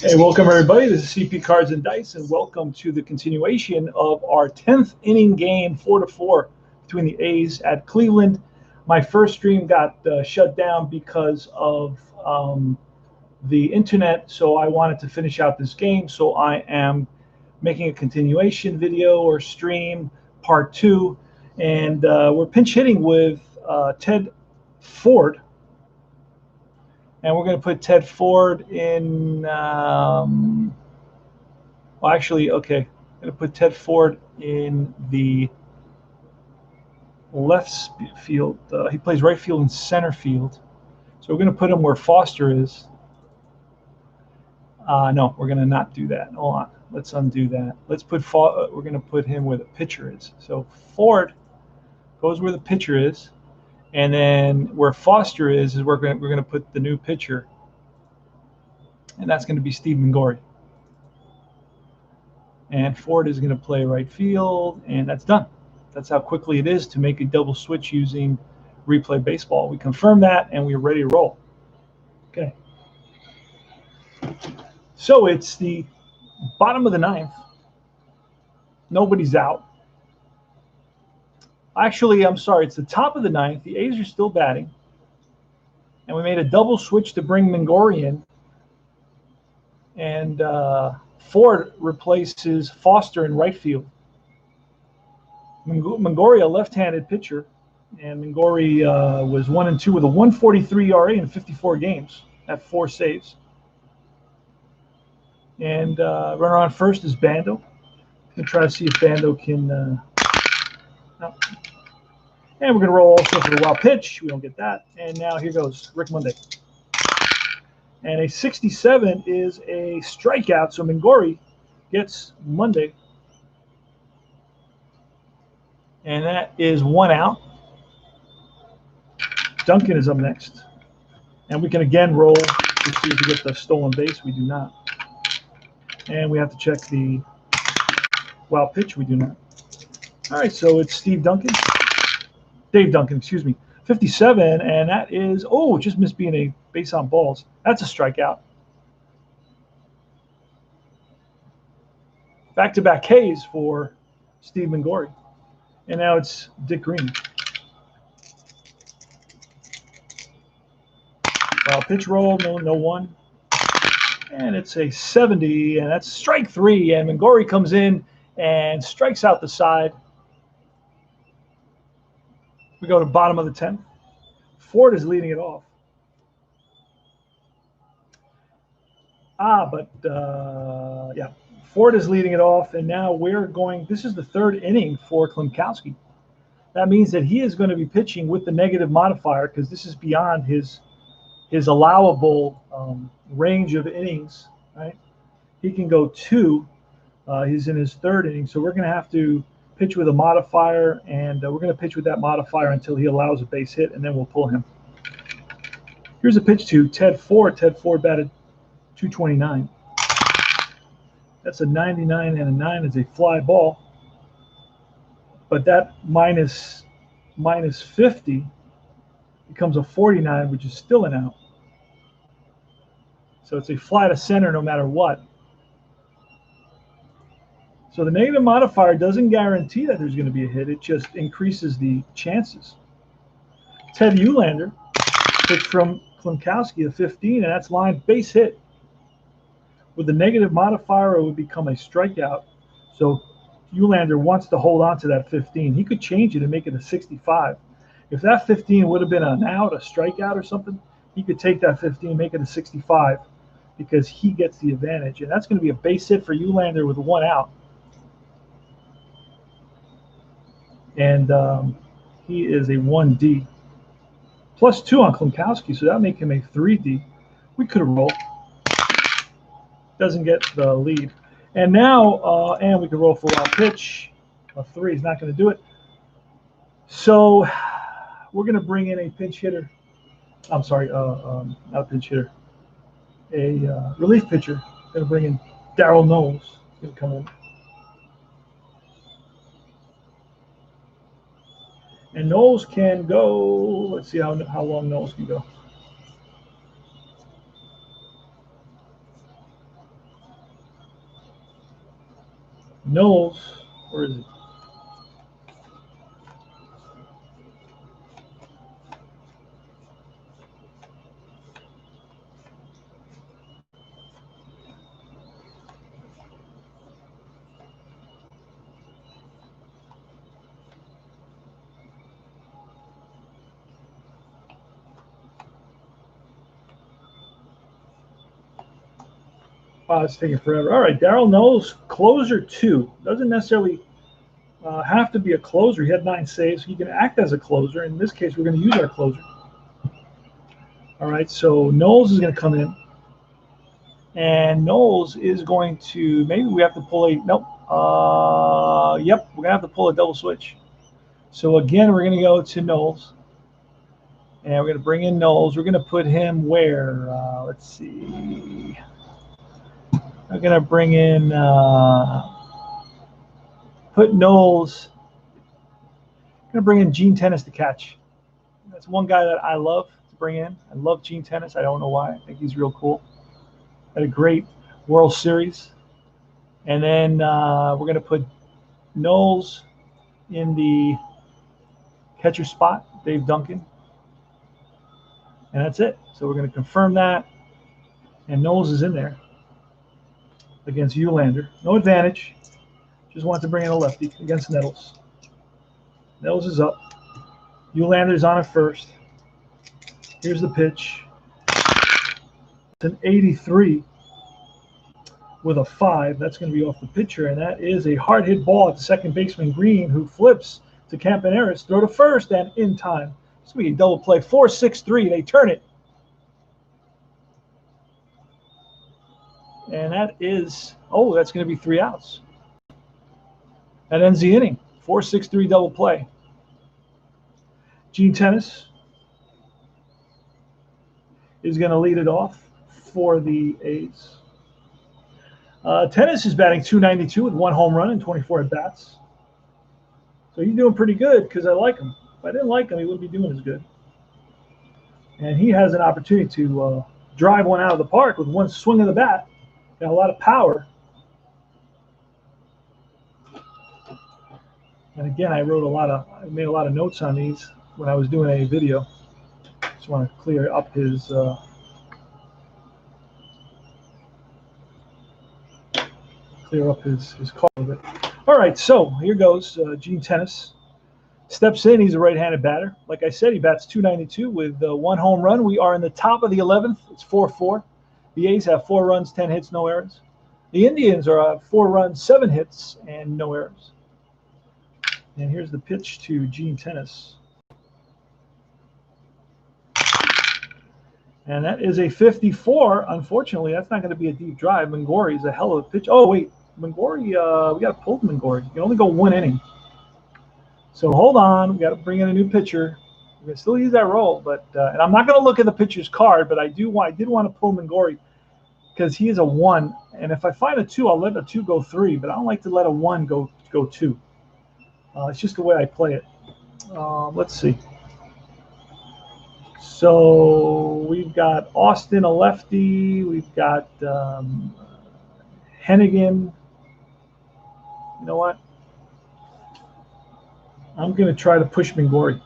Hey, welcome everybody. This is CP Cards and Dice, and welcome to the continuation of our 10th inning game, 4-4, between the A's at Cleveland. My first stream got shut down because of the internet, so I wanted to finish out this game. So I am making a continuation video or stream, part 2, and we're pinch hitting with Ted Ford. And we're going to put Ted Ford in, well, actually, okay. I'm going to put Ted Ford in the left field. He plays right field and center field. So we're going to put him where Foster is. No, we're going to not do that. Hold on. Let's undo that. Let's put, we're going to put him where the pitcher is. So Ford goes where the pitcher is. And then where Foster is we're going to put the new pitcher, and that's going to be Steve Mingori. And Ford is going to play right field, and that's done. That's how quickly it is to make a double switch using Replay Baseball. We confirm that, and we're ready to roll. Okay. So it's the bottom of the 9th. Nobody's out. Actually, I'm sorry, it's the top of the 9th. The A's are still batting. And we made a double switch to bring Mingori in. And Ford replaces Foster in right field. Mingori, a left-handed pitcher. And Mingori was 1-2 with a 1.43 ERA in 54 games at 4 saves. And runner on first is Bando. Going to try to see if Bando can... no. And we're going to roll also for the wild pitch. We don't get that. And now here goes Rick Monday. And a 67 is a strikeout. So Mingori gets Monday. And that is 1 out. Duncan is up next. And we can again roll to see if we get the stolen base. We do not. And we have to check the wild pitch. We do not. All right, so it's Dave Duncan, excuse me. 57, and that is, oh, just missed being a base on balls. That's a strikeout. Back-to-back Ks for Steve Mingori. And now it's Dick Green. Pitch roll, no one. And it's a 70, and that's strike 3. And Mingori comes in and strikes out the side. We go to bottom of the 10th. Ford is leading it off. Yeah, Ford is leading it off, and now we're going, this is the 3rd inning for Klimkowski. That means that he is going to be pitching with the negative modifier because this is beyond his allowable range of innings, right? He can go 2. He's in his 3rd inning, so we're going to have to pitch with a modifier, and we're going to pitch with that modifier until he allows a base hit, and then we'll pull him. Here's a pitch to Ted Ford. Ted Ford batted .229. That's a 99 and a 9 is a fly ball. But that minus 50 becomes a 49, which is still an out. So it's a fly to center no matter what. So the negative modifier doesn't guarantee that there's going to be a hit. It just increases the chances. Ted Eulander pitched from Klimkowski at 15, and that's line base hit. With the negative modifier, it would become a strikeout. So Eulander wants to hold on to that 15. He could change it and make it a 65. If that 15 would have been an out, a strikeout or something, he could take that 15, make it a 65 because he gets the advantage. And that's going to be a base hit for Eulander with 1 out. And he is a 1D. +2 on Klimkowski, so that make him a 3D. We could have rolled. Doesn't get the lead. And now, and we can roll for a wild pitch. A 3 is not going to do it. So we're going to bring in a pinch hitter. I'm sorry, not a pinch hitter. A relief pitcher. Going to bring in Darryl Knowles. Going to come in. And Knowles can go, let's see how long Knowles can go. Knowles, where is it? Wow, it's taking forever. All right, Darryl Knowles, closer 2. Doesn't necessarily have to be a closer. He had 9 saves. He can act as a closer. In this case, we're going to use our closer. All right, so Knowles is going to come in. And Knowles is going to, maybe we have to pull a, nope. Yep, we're going to have to pull a double switch. So again, we're going to go to Knowles. And we're going to bring in Knowles. We're going to put him where? Let's see. I'm going to bring in, put Knowles. I'm going to bring in Gene Tennis to catch. That's one guy that I love to bring in. I love Gene Tennis. I don't know why. I think he's real cool. Had a great World Series. And then we're going to put Knowles in the catcher spot, Dave Duncan. And that's it. So we're going to confirm that. And Knowles is in there against Uhlaender. No advantage. Just want to bring in a lefty against Nettles. Nettles is up. Uhlaender's on at first. Here's the pitch. It's an 83 with a 5. That's going to be off the pitcher, and that is a hard hit ball at the second baseman Green, who flips to Campaneris. Throw to first and in time. It's going to be a double play. 4-6-3. They turn it. And that is, oh, that's going to be 3 outs. That ends the inning. 4-6-3 double play. Gene Tennis is going to lead it off for the A's. Tennis is batting .292 with 1 home run and 24 at-bats. So he's doing pretty good because I like him. If I didn't like him, he wouldn't be doing as good. And he has an opportunity to drive one out of the park with one swing of the bat. Got a lot of power. And again, I made a lot of notes on these when I was doing a video. Just want to clear up his call a bit. All right, so here goes Gene Tennis. Steps in. He's a right-handed batter. Like I said, he bats .292 with 1 home run. We are in the top of the 11th. It's 4-4. The A's have 4 runs, 10 hits, no errors. The Indians are 4 runs, 7 hits, and no errors. And here's the pitch to Gene Tennis. And that is a 54. Unfortunately, that's not going to be a deep drive. Mangori is a hell of a pitch. Oh, wait. Mangori, we got to pull Mangori. You can only go 1 inning. So hold on. We got to bring in a new pitcher. We're going to still use that role. But and I'm not going to look at the pitcher's card, but I did want to pull Mangori because he is a 1. And if I find a 2, I'll let a 2 go 3. But I don't like to let a 1 go 2. It's just the way I play it. Let's see. So we've got Austin, a lefty. We've got Hennigan. You know what? I'm going to try to push Mangori.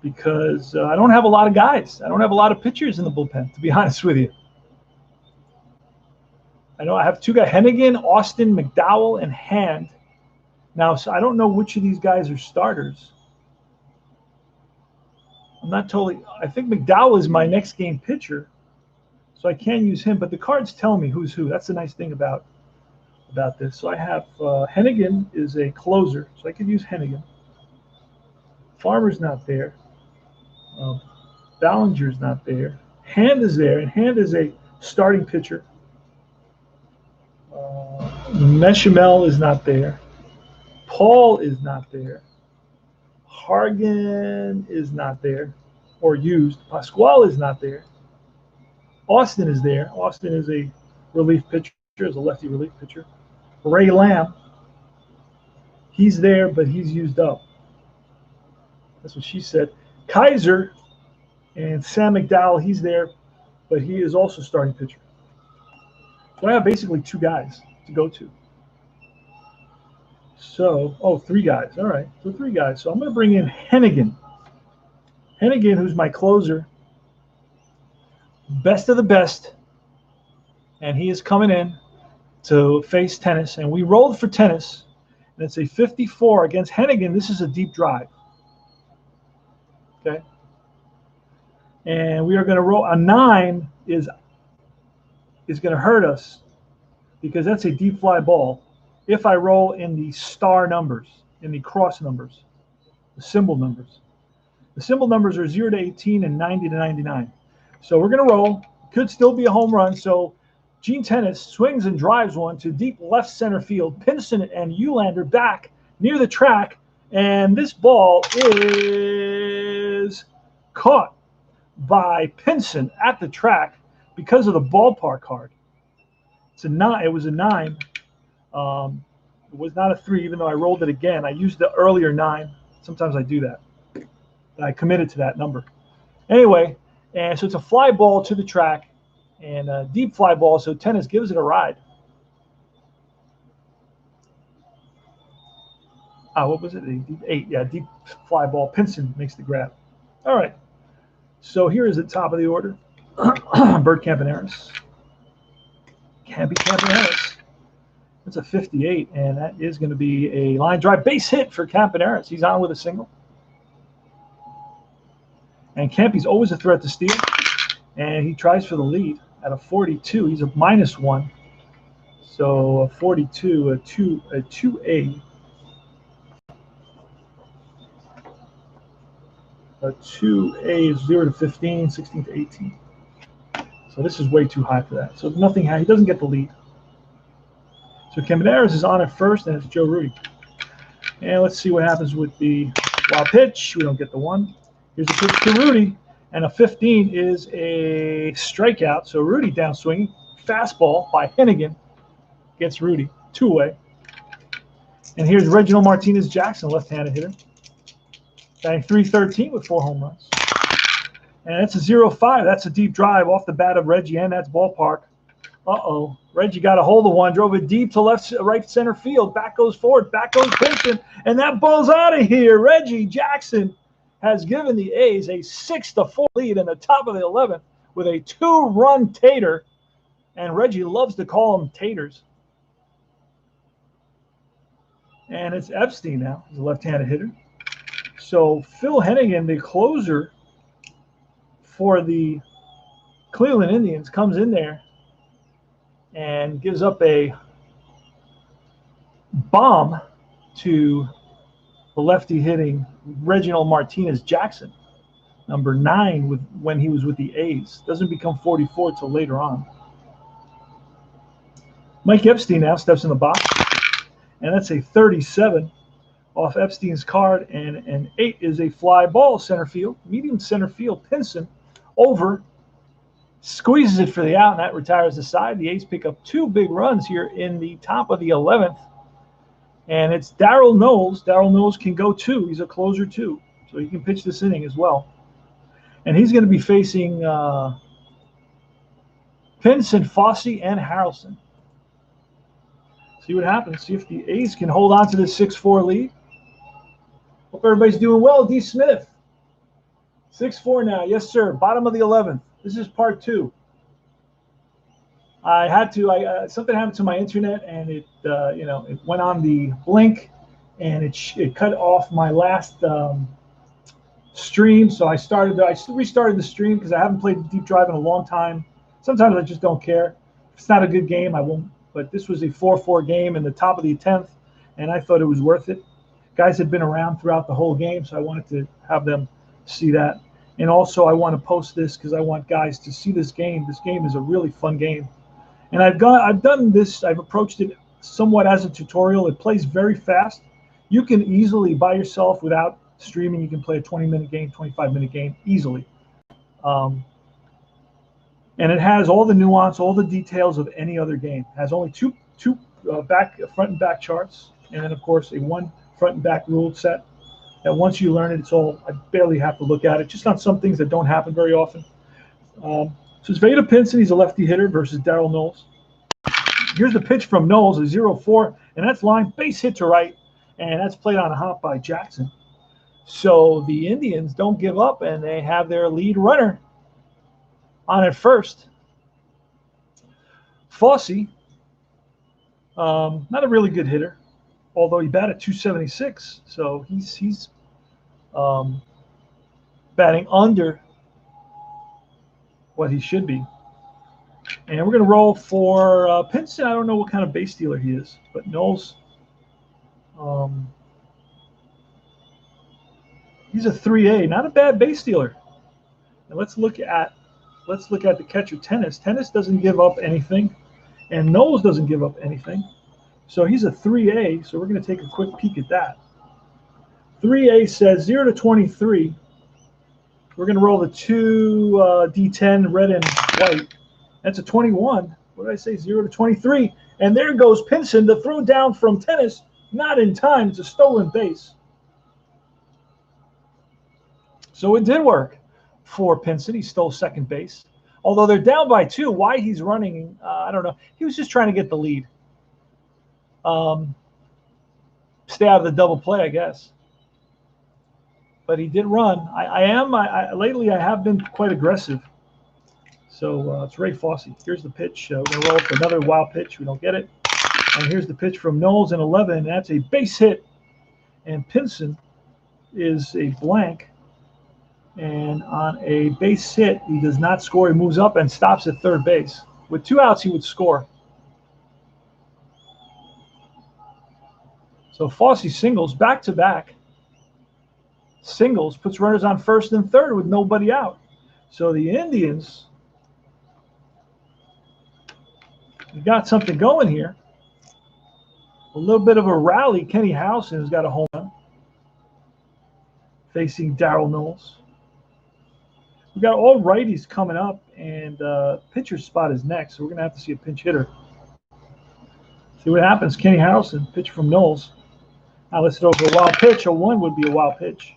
Because I don't have a lot of guys. I don't have a lot of pitchers in the bullpen, to be honest with you. I know I have 2 guys, Hennigan, Austin, McDowell, and Hand. Now, so I don't know which of these guys are starters. I'm not totally – I think McDowell is my next game pitcher, so I can use him. But the cards tell me who's who. That's the nice thing about this. So I have Hennigan is a closer, so I could use Hennigan. Farmer's not there. Ballinger's not there. Hand is there, and Hand is a starting pitcher. Meshamel is not there. Paul is not there. Hargan is not there or used. Pasquale is not there. Austin is there. Austin is a relief pitcher, is a lefty relief pitcher. Ray Lamb, he's there, but he's used up. That's what she said. Kaiser and Sam McDowell, he's there, but he is also starting pitcher. So I have basically 2 guys to go to. So, oh, 3 guys. All right, so 3 guys. So I'm going to bring in Hennigan. Hennigan, who's my closer, best of the best, and he is coming in to face Tennis. And we rolled for Tennis, and it's a 54 against Hennigan. This is a deep drive. Okay. And we are going to roll a 9 is going to hurt us because that's a deep fly ball. If I roll in the star numbers, in the cross numbers, the symbol numbers. The symbol numbers are 0 to 18 and 90 to 99. So we're going to roll. Could still be a home run. So Gene Tennis swings and drives one to deep left center field. Pinson and Eulander back near the track. And this ball is caught by Pinson at the track because of the ballpark card. It's a 9. It was a 9. It was not a 3, even though I rolled it again. I used the earlier 9. Sometimes I do that. I committed to that number. Anyway, and so it's a fly ball to the track and a deep fly ball. So Tennis gives it a ride. What was it? A deep 8. Yeah, deep fly ball. Pinson makes the grab. All right. So here is the top of the order. Bert Campaneris. Campaneris. That's a 58, and that is going to be a line drive base hit for Campaneris. He's on with a single. And Campy's always a threat to steal, and he tries for the lead at a 42. He's a -1, so a 42, a 2A. A 2A is 0 to 15, 16 to 18. So this is way too high for that. So nothing. He doesn't get the lead. So Campaneris is on at first, and it's Joe Rudy. And let's see what happens with the wild pitch. We don't get the 1. Here's a pitch to Rudy, and a 15 is a strikeout. So Rudy down swinging. Fastball by Hennigan gets Rudy. 2-away. And here's Reginal Martinez Jackson, left-handed hitter. Batting .313 with 4 home runs. And it's a 0-5. That's a deep drive off the bat of Reggie, and that's ballpark. Uh-oh. Reggie got a hold of one, drove it deep to right center field. Back goes forward. Back goes Pinson, and that ball's out of here. Reggie Jackson has given the A's a 6-4 lead in the top of the 11th with a 2-run tater, and Reggie loves to call them taters. And it's Epstein now, he's a left-handed hitter. So Phil Hennigan, the closer for the Cleveland Indians, comes in there and gives up a bomb to the lefty hitting Reginald Martinez Jackson, number 9 when he was with the A's. Doesn't become 44 till later on. Mike Epstein now steps in the box, and that's a 37 off Epstein's card, and an 8 is a fly ball center field, medium center field. Pinson over, squeezes it for the out, and that retires the side. The A's pick up 2 big runs here in the top of the 11th, and it's Darryl Knowles. Darryl Knowles can go 2. He's a closer too, so he can pitch this inning as well. And he's going to be facing Pinson, Fossey, and Harrelson. See what happens. See if the A's can hold on to this 6-4 lead. Hope everybody's doing well. D. Smith. 6-4 now. Yes, sir. Bottom of the 11th. This is part 2. I had to. Something happened to my internet, and it went on the blink, and it cut off my last stream. So I restarted the stream because I haven't played Deep Drive in a long time. Sometimes I just don't care. If it's not a good game, I won't. But this was a 4-4 game in the top of the 10th, and I thought it was worth it. Guys had been around throughout the whole game, so I wanted to have them see that. And also, I want to post this because I want guys to see this game. This game is a really fun game. And I've done this. I've approached it somewhat as a tutorial. It plays very fast. You can easily, by yourself, without streaming, you can play a 20-minute game, 25-minute game easily. And it has all the nuance, all the details of any other game. It has only two front and back charts, and then, of course, a 1 front and back rule set. And once you learn it, it's all, I barely have to look at it, just on some things that don't happen very often. So it's Vada Pinson. He's a lefty hitter versus Darryl Knowles. Here's the pitch from Knowles, a 0-4, and that's line base hit to right, and that's played on a hop by Jackson. So the Indians don't give up, and they have their lead runner on at first. Fossey, not a really good hitter, although he batted 276, so he's batting under what he should be. And we're going to roll for Pinson. I don't know what kind of base stealer he is, but Knowles, he's a 3A, not a bad base stealer. And let's look at the catcher Tennis. Tennis doesn't give up anything, and Knowles doesn't give up anything. So he's a 3A. So we're going to take a quick peek at that. 3A says 0 to 23. We're going to roll the 2 D10 red and white. That's a 21. What did I say? 0 to 23. And there goes Pinson. The throw down from Tennis. Not in time. It's a stolen base. So it did work for Pinson. He stole second base. Although they're down by 2. Why he's running, I don't know. He was just trying to get the lead. Stay out of the double play, I guess. But he did run. Lately I have been quite aggressive. So it's Ray Fossey. Here's the pitch. We're going to roll for another wild pitch. We don't get it. And here's the pitch from Knowles in 11. That's a base hit. And Pinson is a blank. And on a base hit, he does not score. He moves up and stops at third base. With 2 outs, he would score. So Fossey singles back-to-back. Singles, puts runners on first and third with nobody out. So the Indians got something going here. A little bit of a rally. Kenny Howson has got a home run facing Darryl Knowles. We've got all righties coming up, and pitcher's spot is next, so we're going to have to see a pinch hitter. See what happens. Kenny Howson, pitch from Knowles. Now let's throw for a wild pitch. A 1 would be a wild pitch.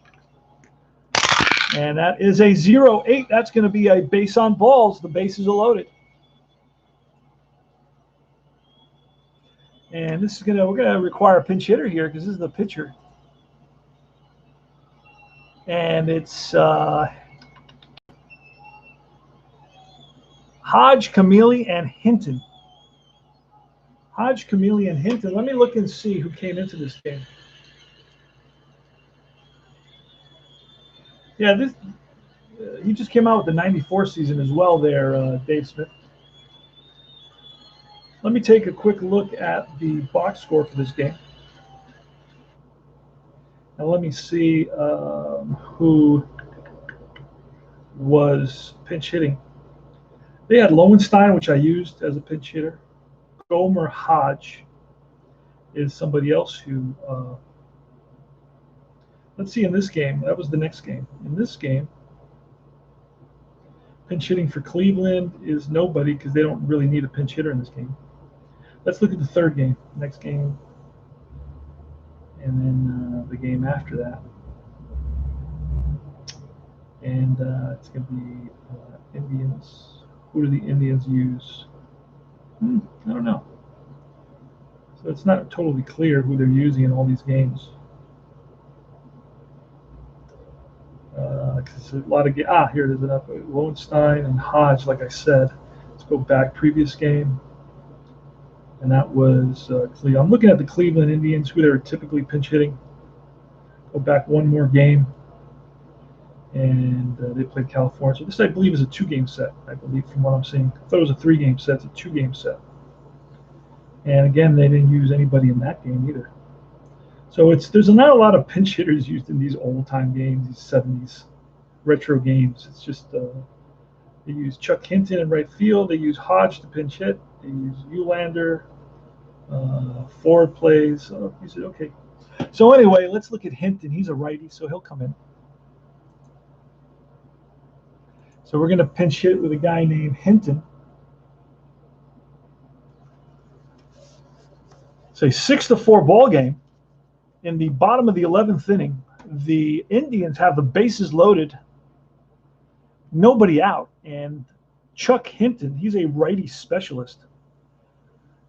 And that is a 0-8. That's going to be a base on balls. The bases are loaded. And this is we're gonna require a pinch hitter here because this is the pitcher. And it's Hodge, Camille, and Hinton. Hodge, Camille, and Hinton. Let me look and see who came into this game. Yeah, he just came out with the '94 season as well there, Dave Smith. Let me take a quick look at the box score for this game. Now let me see who was pinch hitting. They had Lowenstein, which I used as a pinch hitter. Gomer Hodge is somebody else who, let's see in this game, that was the next game. In this game, pinch hitting for Cleveland is nobody because they don't really need a pinch hitter in this game. Let's look at the third game, next game, and then the game after that. And it's going to be Indians. Who do the Indians use? I don't know. So it's not totally clear who they're using in all these games. It's a lot of here it is. Lowenstein and Hodge, like I said. Let's go back previous game. And that was Cleveland. I'm looking at the Cleveland Indians, who they're typically pinch hitting. Go back one more game. And they played California. So this, I believe, is a 2-game set, I believe, from what I'm seeing. I thought it was a 3-game set. It's a 2-game set. And again, they didn't use anybody in that game either. So there's not a lot of pinch hitters used in these old-time games, these 70s retro games. It's just they use Chuck Hinton in right field. They use Hodge to pinch hit. They use Eulander. Forward plays. You said, okay. So anyway, let's look at Hinton. He's a righty, so he'll come in. So we're going to pinch hit with a guy named Hinton. It's a 6-4 ball game. In the bottom of the 11th inning, the Indians have the bases loaded, nobody out, and Chuck Hinton, he's a righty specialist.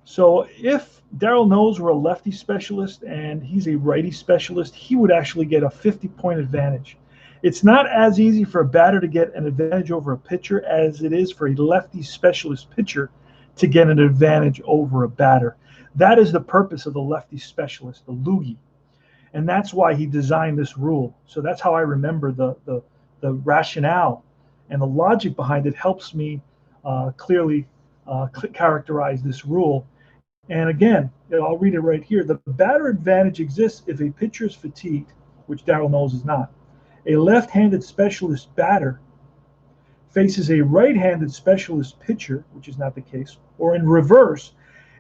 So if Daryl Knowles were a lefty specialist and he's a righty specialist, he would actually get a 50-point advantage. It's not as easy for a batter to get an advantage over a pitcher as it is for a lefty specialist pitcher to get an advantage over a batter. That is the purpose of the lefty specialist, the loogie. And that's why he designed this rule. So that's how I remember the rationale and the logic behind it helps me clearly characterize this rule. And again, I'll read it right here. The batter advantage exists if a pitcher is fatigued, which Daryl Knowles is not. A left-handed specialist batter faces a right-handed specialist pitcher, which is not the case, or in reverse,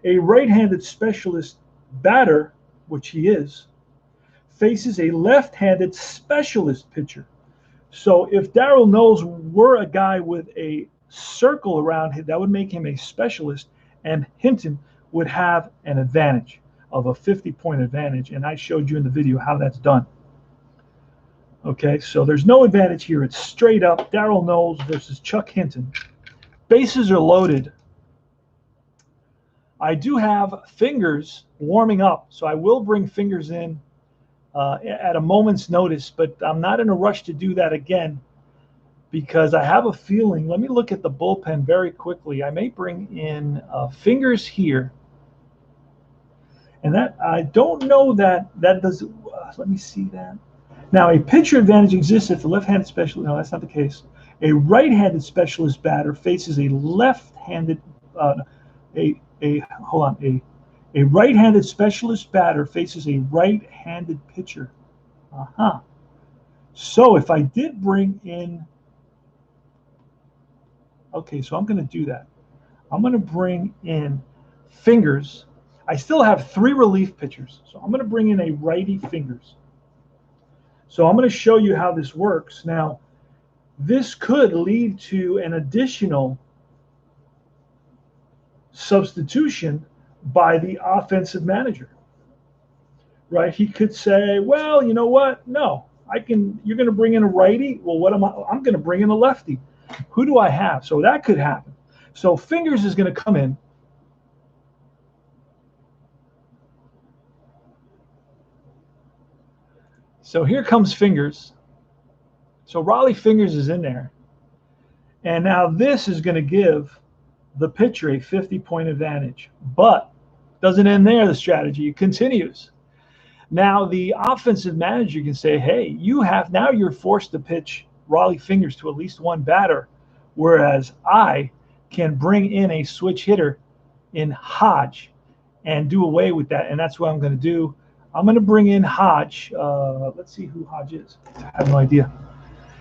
a right-handed specialist batter, which he is, faces a left-handed specialist pitcher. So if Daryl Knowles were a guy with a circle around him, that would make him a specialist, and Hinton would have an advantage of a 50-point advantage. And I showed you in the video how that's done. Okay, so there's no advantage here. It's straight up Daryl Knowles versus Chuck Hinton. Bases are loaded. I do have Fingers warming up, so I will bring Fingers in at a moment's notice, but I'm not in a rush to do that again because I have a feeling. Let me look at the bullpen very quickly. I may bring in Fingers here. And that I don't know that does. Let me see that. Now, a pitcher advantage exists if the left-handed specialist. No, that's not the case. A right-handed specialist batter faces a left-handed. A right-handed specialist batter faces a right-handed pitcher. So if I did bring in. Okay, so I'm going to do that. I'm going to bring in Fingers. I still have 3 relief pitchers, so I'm going to bring in a righty Fingers. So I'm going to show you how this works. Now, this could lead to an additional substitution by the offensive manager, right? He could say, well, you know what? No, you're going to bring in a righty. Well, what am I? I'm going to bring in a lefty. Who do I have? So that could happen. So Fingers is going to come in. So here comes Fingers. So Raleigh Fingers is in there. And now this is going to give the pitcher a 50-point advantage. But doesn't end there, the strategy. It continues. Now the offensive manager can say, hey, now you're forced to pitch Raleigh Fingers to at least one batter, whereas I can bring in a switch hitter in Hodge and do away with that. And that's what I'm going to do. I'm going to bring in Hodge. Let's see who Hodge is. I have no idea.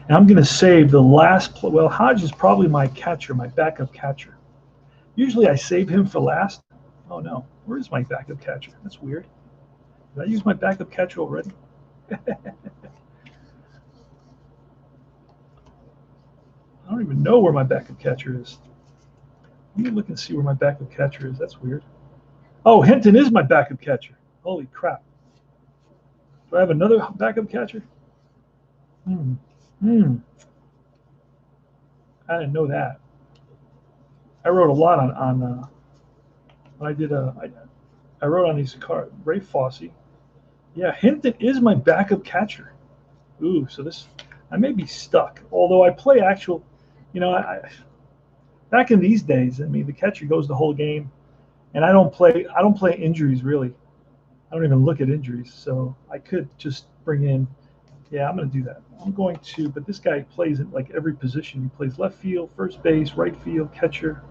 And I'm going to save the last play. Well, Hodge is probably my catcher, my backup catcher. Usually I save him for last. Oh, no. Where is my backup catcher? That's weird. Did I use my backup catcher already? I don't even know where my backup catcher is. Let me look and see where my backup catcher is. That's weird. Oh, Hinton is my backup catcher. Holy crap. Do I have another backup catcher? I didn't know that. I wrote a lot on when I did I wrote on these cards. Ray Fosse. Yeah, Hinton is my backup catcher. Ooh, so I may be stuck. Although I play actual, back in these days, I mean, the catcher goes the whole game, and I don't play injuries really. I don't even look at injuries, so I could just bring in. Yeah, I'm going to do that. I'm going to, but this guy plays in like every position. He plays left field, first base, right field, catcher.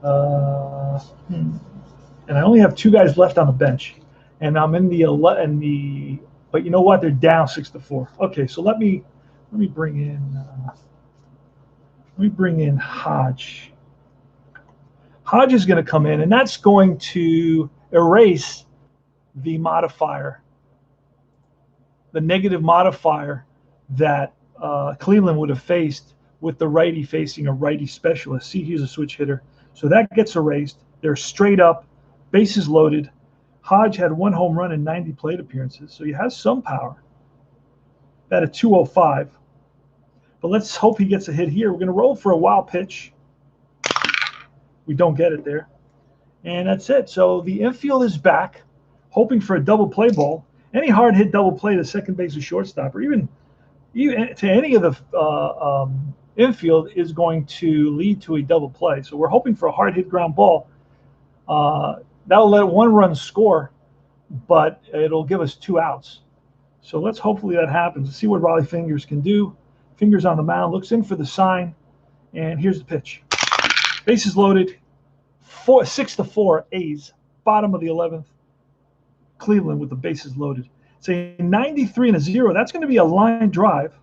And I only have 2 guys left on the bench, and I'm in the but you know what? They're down 6-4. Okay, so let me bring in Hodge. Hodge is going to come in, and that's going to erase the modifier, the negative modifier that Cleveland would have faced with the righty facing a righty specialist. See, he's a switch hitter. So that gets erased. They're straight up, bases loaded. Hodge had 1 home run in 90 plate appearances, so he has some power. At a 205. But let's hope he gets a hit here. We're going to roll for a wild pitch. We don't get it there. And that's it. So the infield is back, hoping for a double play ball. Any hard hit double play to second base or shortstop, or even to any of the infield, is going to lead to a double play. So we're hoping for a hard hit ground ball. That'll let one run score, but it'll give us 2 outs. So let's hopefully that happens. Let's see what Raleigh Fingers can do. Fingers on the mound, looks in for the sign, and here's the pitch. Bases loaded, 6-4 A's, bottom of the 11th. Cleveland with the bases loaded. It's a 93 and a 0. That's going to be a line drive.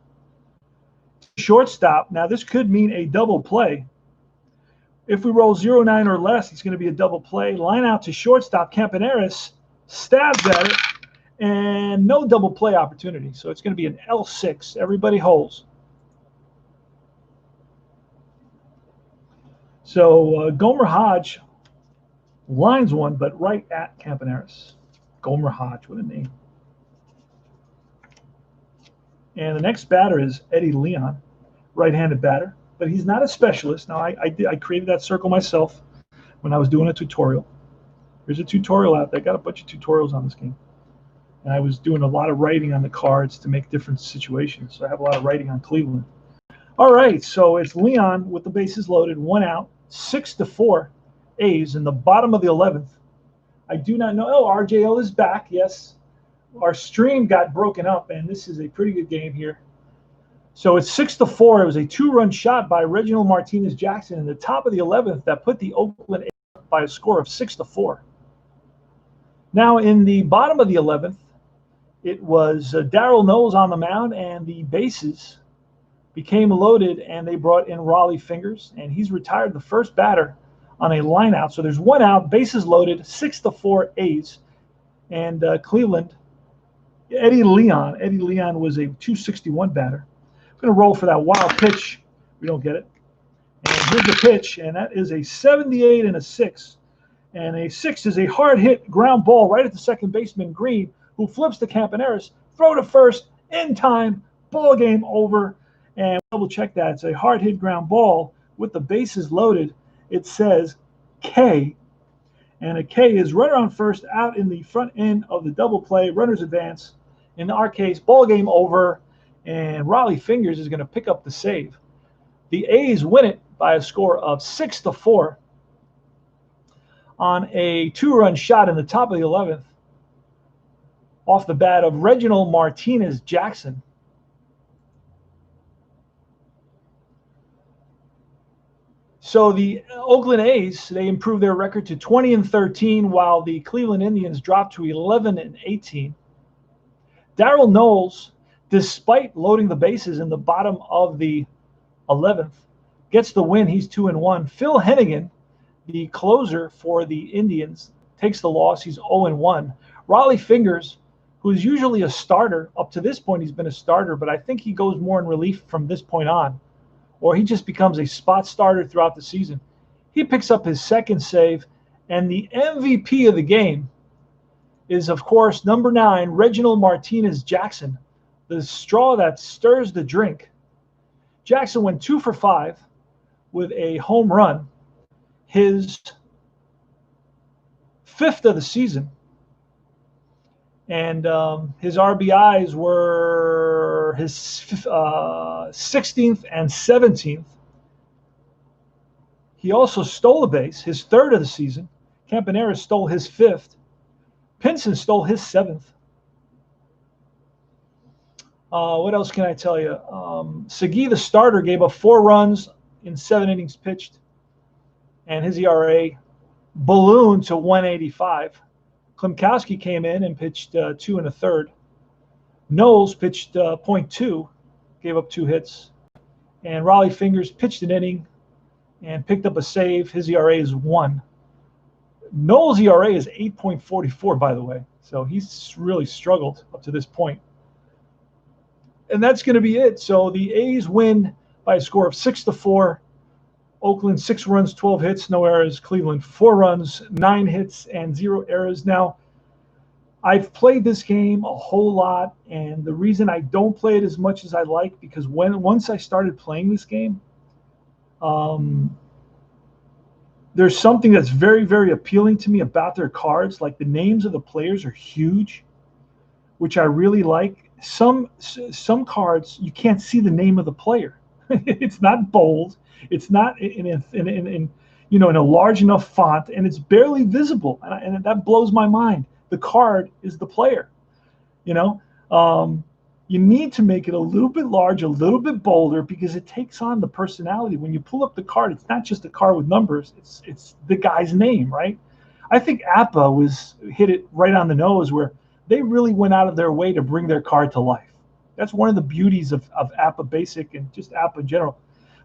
Shortstop. Now this could mean a double play. If we roll 0-9 or less, it's going to be a double play. Line out to shortstop. Campaneris stabs at it, and no double play opportunity. So it's going to be an L6. Everybody holds. So Gomer Hodge lines one, but right at Campaneris. Gomer Hodge, what a name. And the next batter is Eddie Leon, right-handed batter. But he's not a specialist. Now, I created that circle myself when I was doing a tutorial. There's a tutorial out there. I got a bunch of tutorials on this game. And I was doing a lot of writing on the cards to make different situations. So I have a lot of writing on Cleveland. All right, so it's Leon with the bases loaded, 1 out, 6-4 A's in the bottom of the 11th. I do not know. Oh, RJL is back, yes. Our stream got broken up, and this is a pretty good game here. So it's 6-4. It was a 2-run shot by Reginal Martinez Jackson in the top of the 11th that put the Oakland A's up by a score of 6-4. Now in the bottom of the 11th, it was Darryl Knowles on the mound, and the bases became loaded, and they brought in Raleigh Fingers, and he's retired the first batter on a line out. So there's 1 out, bases loaded, 6-4 A's, and Cleveland. Eddie Leon was a 261 batter. I'm going to roll for that wild pitch. We don't get it. And here's the pitch, and that is a 78 and a 6. And a 6 is a hard hit ground ball right at the second baseman, Green, who flips to Campaneris, throw to first, in time, ball game over. And double check that. It's a hard hit ground ball with the bases loaded. It says K. And a K is runner on first, out in the front end of the double play. Runners advance. In our case, ball game over, and Raleigh Fingers is going to pick up the save. The A's win it by a score of 6-4 on a 2-run shot in the top of the 11th off the bat of Reginal Martinez Jackson. So the Oakland A's, they improved their record to 20-13, while the Cleveland Indians dropped to 11-18. Darryl Knowles, despite loading the bases in the bottom of the 11th, gets the win. He's 2-1. Phil Hennigan, the closer for the Indians, takes the loss. He's 0-1. Raleigh Fingers, who's usually a starter, up to this point he's been a starter, but I think he goes more in relief from this point on, or he just becomes a spot starter throughout the season. He picks up his second save, and the MVP of the game is, of course, number 9, Reginald Martinez Jackson, the straw that stirs the drink. Jackson went 2 for 5 with a home run, his 5th of the season. And his RBIs were his 16th and 17th. He also stole a base, his 3rd of the season. Campaneris stole his 5th. Pinson stole his 7th. What else can I tell you? Segui, the starter, gave up 4 runs in 7 innings pitched, and his ERA ballooned to 185. Klimkowski came in and pitched 2 1/3. Knowles pitched .2, gave up 2 hits. And Raleigh Fingers pitched an inning and picked up a save. His ERA is 1. Knowles' ERA is 8.44, by the way. So he's really struggled up to this point. And that's going to be it. So the A's win by a score of 6-4. Oakland, 6 runs, 12 hits, no errors. Cleveland, 4 runs, 9 hits, and 0 errors. Now, I've played this game a whole lot, and the reason I don't play it as much as I like, because once I started playing this game, There's something that's very, very appealing to me about their cards. Like the names of the players are huge, which I really like. Some cards you can't see the name of the player. It's not bold. It's not in a large enough font, and it's barely visible, and that blows my mind. The card is the player. You know, um, you need to make it a little bit larger, a little bit bolder, because it takes on the personality. When you pull up the card, it's not just a card with numbers; it's the guy's name, right? I think Appa was hit it right on the nose, where they really went out of their way to bring their card to life. That's one of the beauties of Appa Basic and just Appa in general.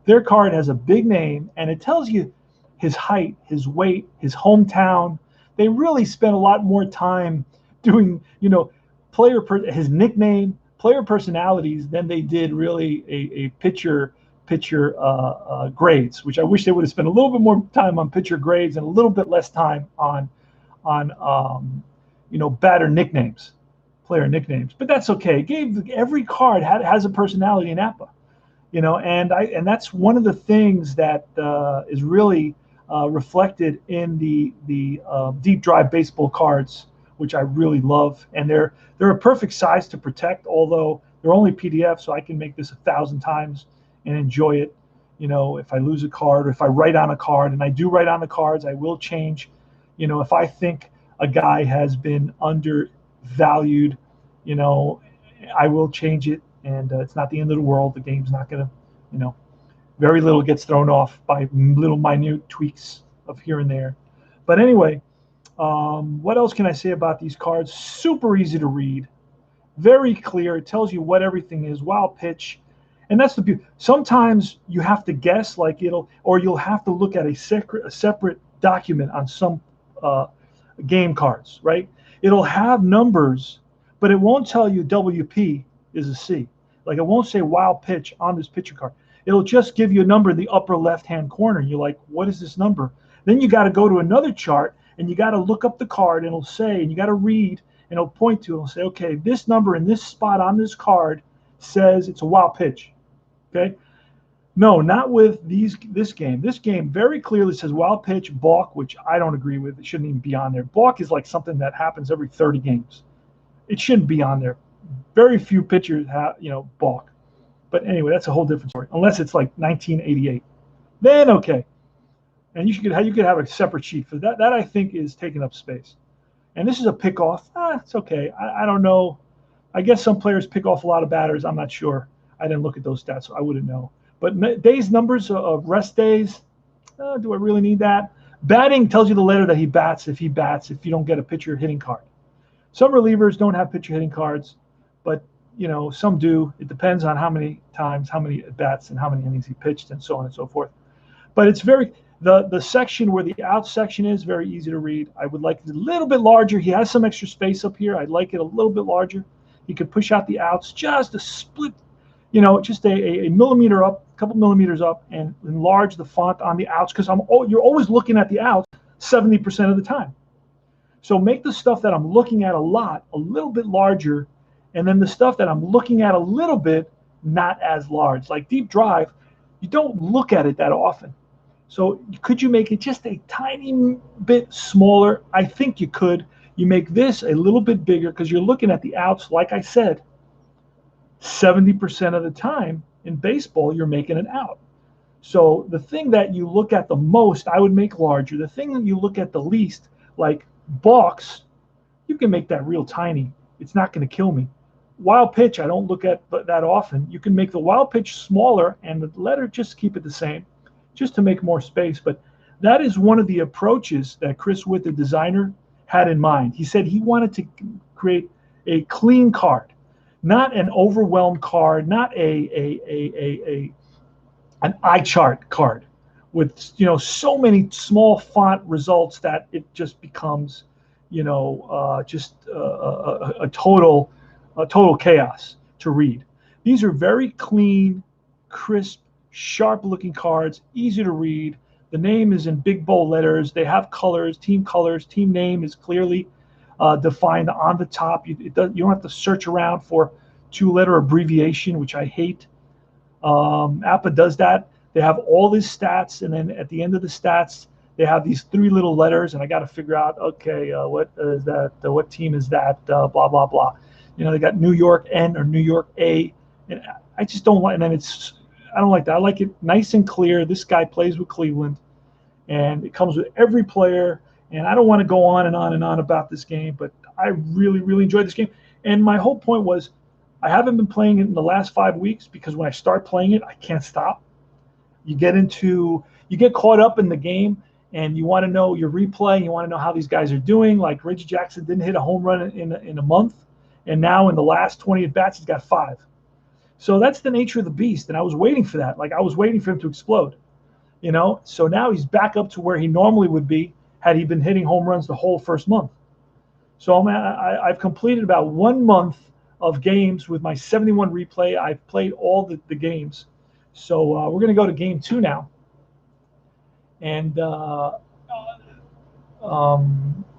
Their card has a big name, and it tells you his height, his weight, his hometown. They really spent a lot more time doing, his nickname, player personalities than they did really a pitcher grades. Which I wish they would have spent a little bit more time on pitcher grades and a little bit less time on batter nicknames, player nicknames. But that's okay. Every card has a personality in Appa, and that's one of the things that is really reflected in the deep drive baseball cards, which I really love. And they're a perfect size to protect, although they're only PDF, so I can make this 1,000 times and enjoy it. If I lose a card or if I write on a card, and I do write on the cards, I will change. If I think a guy has been undervalued, I will change it, and it's not the end of the world. The game's not going to, very little gets thrown off by little minute tweaks of here and there. But anyway, what else can I say about these cards? Super easy to read, very clear. It tells you what everything is, wild pitch. And that's the beauty. Sometimes you have to guess, or you'll have to look at a separate document on some game cards, right? It'll have numbers, but it won't tell you WP is a C. Like it won't say wild pitch on this pitcher card. It'll just give you a number in the upper left-hand corner. And you're like, what is this number? Then you got to go to another chart and you got to look up the card, and it'll say, and you got to read, and it'll point to it and say, okay, this number in this spot on this card says it's a wild pitch. Okay. No, not with this game. This game very clearly says wild pitch, balk, which I don't agree with. It shouldn't even be on there. Balk is like something that happens every 30 games. It shouldn't be on there. Very few pitchers have, balk. But anyway, that's a whole different story. Unless it's like 1988. Then okay. And you could have a separate sheet for that. That I think is taking up space. And this is a pick off. It's okay. I don't know. I guess some players pick off a lot of batters. I'm not sure. I didn't look at those stats, so I wouldn't know. But days numbers of rest days, do I really need that? Batting tells you the letter that he bats if you don't get a pitcher hitting card. Some relievers don't have pitcher hitting cards, but some do. It depends on how many times, how many at bats, and how many innings he pitched, and so on and so forth. But it's the section where the out section is very easy to read. I would like it a little bit larger. He has some extra space up here. I'd like it a little bit larger. He could push out the outs just a split, just a millimeter up, a couple millimeters up, and enlarge the font on the outs, because you're always looking at the outs 70% of the time. So make the stuff that I'm looking at a lot a little bit larger, and then the stuff that I'm looking at a little bit not as large. Like deep drive, you don't look at it that often. So could you make it just a tiny bit smaller? I think you could. You make this a little bit bigger because you're looking at the outs, like I said, 70% of the time in baseball, you're making an out. So the thing that you look at the most, I would make larger. The thing that you look at the least, like balks, you can make that real tiny. It's not going to kill me. Wild pitch, I don't look at that often. You can make the wild pitch smaller and the letter just keep it the same, just to make more space. But that is one of the approaches that Chris Witt, the designer, had in mind. He said he wanted to create a clean card, not an overwhelmed card, not an eye chart card with so many small font results that it just becomes just a total chaos to read. These are very clean, crisp, sharp looking cards, easy to read. The name is in big bold letters. They have colors, team name is clearly defined on the top. You don't have to search around for 2-letter abbreviation, which I hate. Appa does that. They have all these stats, and then at the end of the stats, they have these three little letters, and I got to figure out, okay, what is that? What team is that? Blah blah blah. You know, they got New York N or New York A, and I just don't like. And then I don't like that. I like it nice and clear. This guy plays with Cleveland, and it comes with every player. And I don't want to go on and on and on about this game, but I really, really enjoyed this game. And my whole point was, I haven't been playing it in the last 5 weeks because when I start playing it, I can't stop. You get caught up in the game, and you want to know your replay. You want to know how these guys are doing. Like Reggie Jackson didn't hit a home run in a month, and now in the last 20 at bats, he's got 5. So that's the nature of the beast, and I was waiting for that. Like I was waiting for him to explode, you know. So now he's back up to where he normally would be had he been hitting home runs the whole first month. So I've completed about 1 month of games with my 71 replay. I've played all the games. So we're going to go to game 2 now. And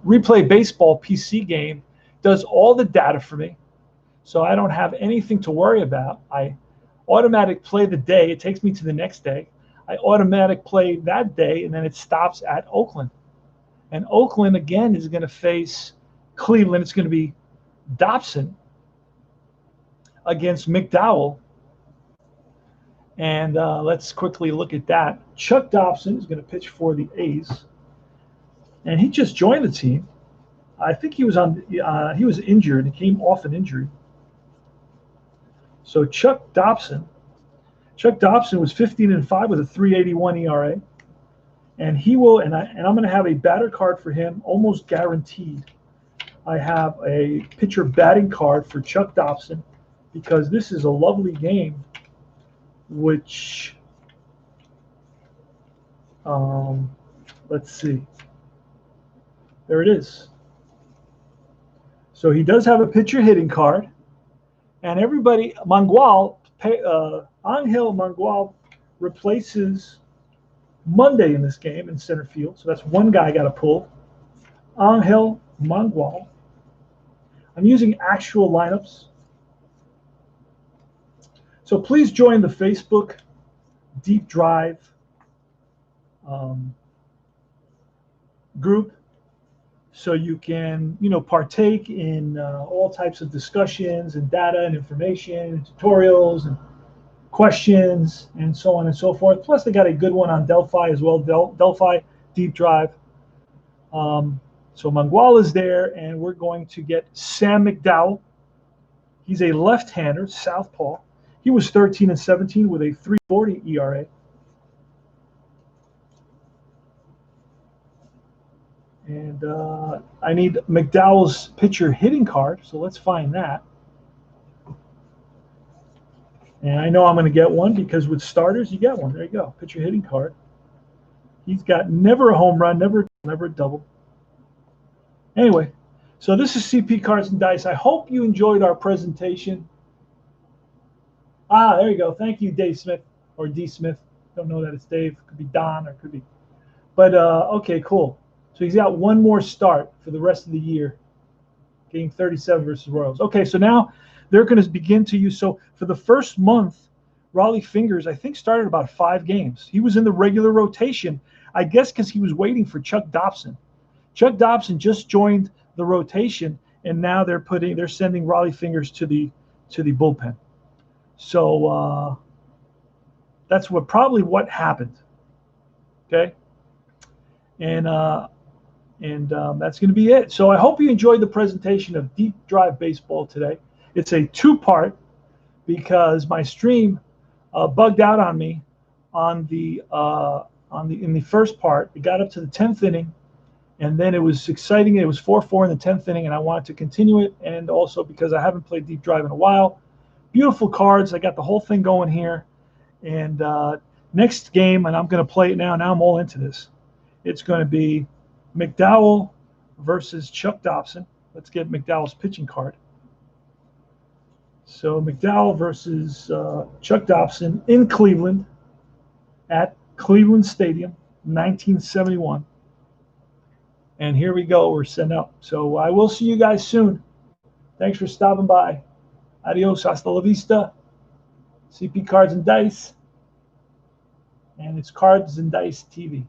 Replay Baseball PC game does all the data for me. So I don't have anything to worry about. I automatic play the day. It takes me to the next day. I automatic play that day, and then it stops at Oakland. And Oakland, again, is going to face Cleveland. It's going to be Dobson against McDowell. And let's quickly look at that. Chuck Dobson is going to pitch for the A's. And he just joined the team. I think he was injured. He came off an injury. So Chuck Dobson was 15-5 with a 3.81 ERA. And he will, and I'm going to have a batter card for him, almost guaranteed. I have a pitcher batting card for Chuck Dobson because this is a lovely game, which, let's see. There it is. So he does have a pitcher hitting card, and everybody, Angel Mangual replaces Monday in this game in center field. So that's one guy I got to pull. Angel Mangual. I'm using actual lineups. So please join the Facebook Deep Drive group so you can, partake in all types of discussions and data and information and tutorials and questions and so on and so forth. Plus, they got a good one on Delphi as well, Delphi Deep Drive. So Mangual is there, and we're going to get Sam McDowell. He's a left-hander, southpaw. He was 13-17 with a 3.40 ERA. And I need McDowell's pitcher hitting card, so let's find that. And I know I'm going to get one because with starters, you get one. There you go, pitcher hitting card. He's got never a home run, never a double. Anyway, so this is CP Cards and Dice. I hope you enjoyed our presentation. There you go. Thank you, Dave Smith, or D. Smith. Don't know that it's Dave. Could be Don, or could be. But, okay, cool. So he's got one more start for the rest of the year. Game 37 versus Royals. Okay, so now they're going to begin to use. So for the first month, Raleigh Fingers, I think, started about 5 games. He was in the regular rotation, I guess because he was waiting for Chuck Dobson. Chuck Dobson just joined the rotation, and now they're sending Raleigh Fingers to the bullpen. So that's probably what happened. Okay, and that's going to be it. So I hope you enjoyed the presentation of Deep Drive Baseball today. It's a 2-part because my stream bugged out on me in the first part. It got up to the 10th inning. And then it was exciting. It was 4-4 in the 10th inning, and I wanted to continue it. And also because I haven't played Deep Drive in a while. Beautiful cards. I got the whole thing going here. And next game, and I'm going to play it now. Now I'm all into this. It's going to be McDowell versus Chuck Dobson. Let's get McDowell's pitching card. So McDowell versus Chuck Dobson in Cleveland at Cleveland Stadium, 1971. And here we go. We're setting up. So I will see you guys soon. Thanks for stopping by. Adios. Hasta la vista. CP Cards and Dice. And it's Cards and Dice TV.